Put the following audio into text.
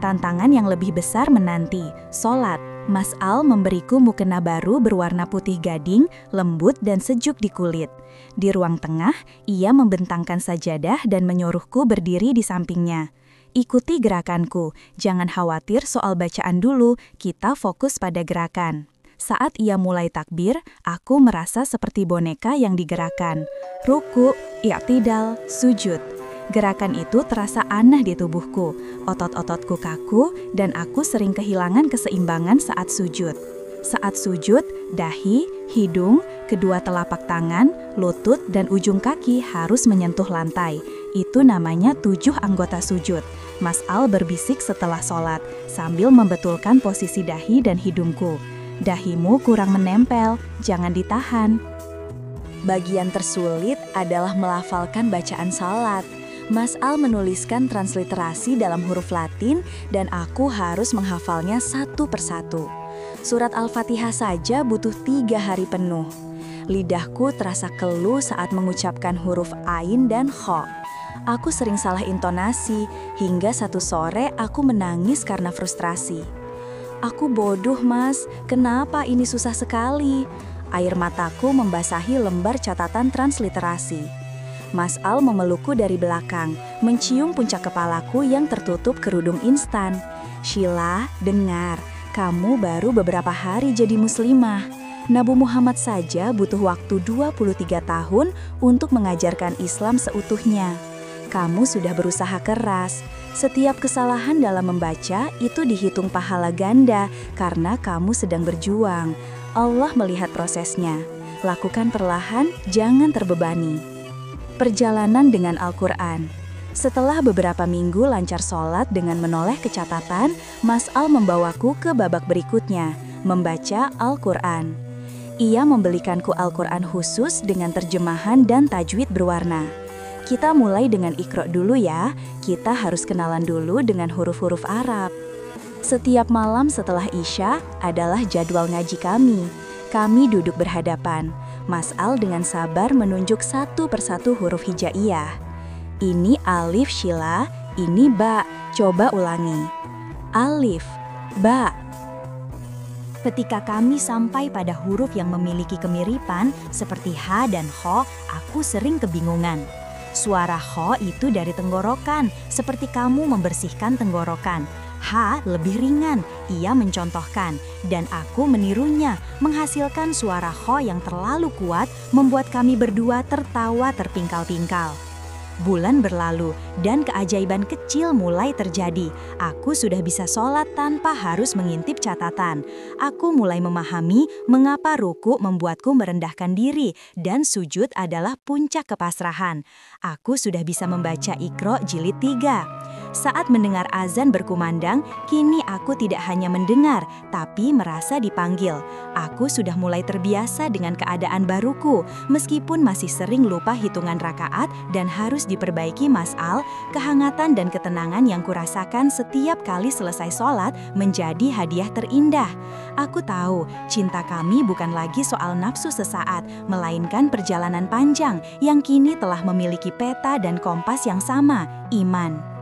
tantangan yang lebih besar menanti, sholat. Mas Al memberiku mukena baru berwarna putih gading, lembut dan sejuk di kulit. Di ruang tengah, ia membentangkan sajadah dan menyuruhku berdiri di sampingnya. Ikuti gerakanku, jangan khawatir soal bacaan dulu, kita fokus pada gerakan. Saat ia mulai takbir, aku merasa seperti boneka yang digerakkan. Ruku, i'tidal, sujud. Gerakan itu terasa aneh di tubuhku, otot-ototku kaku, dan aku sering kehilangan keseimbangan saat sujud. Saat sujud, dahi, hidung, kedua telapak tangan, lutut, dan ujung kaki harus menyentuh lantai. Itu namanya 7 anggota sujud. Mas Al berbisik setelah sholat, sambil membetulkan posisi dahi dan hidungku. Dahimu kurang menempel, jangan ditahan. Bagian tersulit adalah melafalkan bacaan salat. Mas Al menuliskan transliterasi dalam huruf Latin dan aku harus menghafalnya satu persatu. Surat Al-Fatihah saja butuh 3 hari penuh. Lidahku terasa keluh saat mengucapkan huruf Ain dan Kho. Aku sering salah intonasi, hingga satu sore aku menangis karena frustrasi. Aku bodoh mas, kenapa ini susah sekali? Air mataku membasahi lembar catatan transliterasi. Mas Al memelukku dari belakang, mencium puncak kepalaku yang tertutup kerudung instan. Sheila, dengar, kamu baru beberapa hari jadi muslimah. Nabi Muhammad saja butuh waktu 23 tahun untuk mengajarkan Islam seutuhnya. Kamu sudah berusaha keras. Setiap kesalahan dalam membaca itu dihitung pahala ganda karena kamu sedang berjuang. Allah melihat prosesnya. Lakukan perlahan, jangan terbebani. Perjalanan dengan Al-Quran. Setelah beberapa minggu lancar sholat dengan menoleh ke catatan, Mas Al membawaku ke babak berikutnya, membaca Al-Quran. Ia membelikanku Al-Quran khusus dengan terjemahan dan tajwid berwarna. Kita mulai dengan Iqra dulu ya, kita harus kenalan dulu dengan huruf-huruf Arab. Setiap malam setelah Isya adalah jadwal ngaji kami. Kami duduk berhadapan. Mas Al dengan sabar menunjuk satu persatu huruf hijaiyah. Ini alif Sheila, ini ba. Coba ulangi. Alif, ba. Ketika kami sampai pada huruf yang memiliki kemiripan seperti H dan Kho, aku sering kebingungan. Suara Kho itu dari tenggorokan, seperti kamu membersihkan tenggorokan. H lebih ringan, ia mencontohkan, dan aku menirunya, menghasilkan suara Kho yang terlalu kuat, membuat kami berdua tertawa terpingkal-pingkal. Bulan berlalu, dan keajaiban kecil mulai terjadi. Aku sudah bisa sholat tanpa harus mengintip catatan. Aku mulai memahami mengapa ruku membuatku merendahkan diri, dan sujud adalah puncak kepasrahan. Aku sudah bisa membaca Iqra jilid 3. Saat mendengar azan berkumandang, kini aku tidak hanya mendengar, tapi merasa dipanggil. Aku sudah mulai terbiasa dengan keadaan baruku, meskipun masih sering lupa hitungan rakaat dan harus diperbaiki Mas Al. Kehangatan dan ketenangan yang kurasakan setiap kali selesai sholat menjadi hadiah terindah. Aku tahu, cinta kami bukan lagi soal nafsu sesaat, melainkan perjalanan panjang yang kini telah memiliki peta dan kompas yang sama, iman.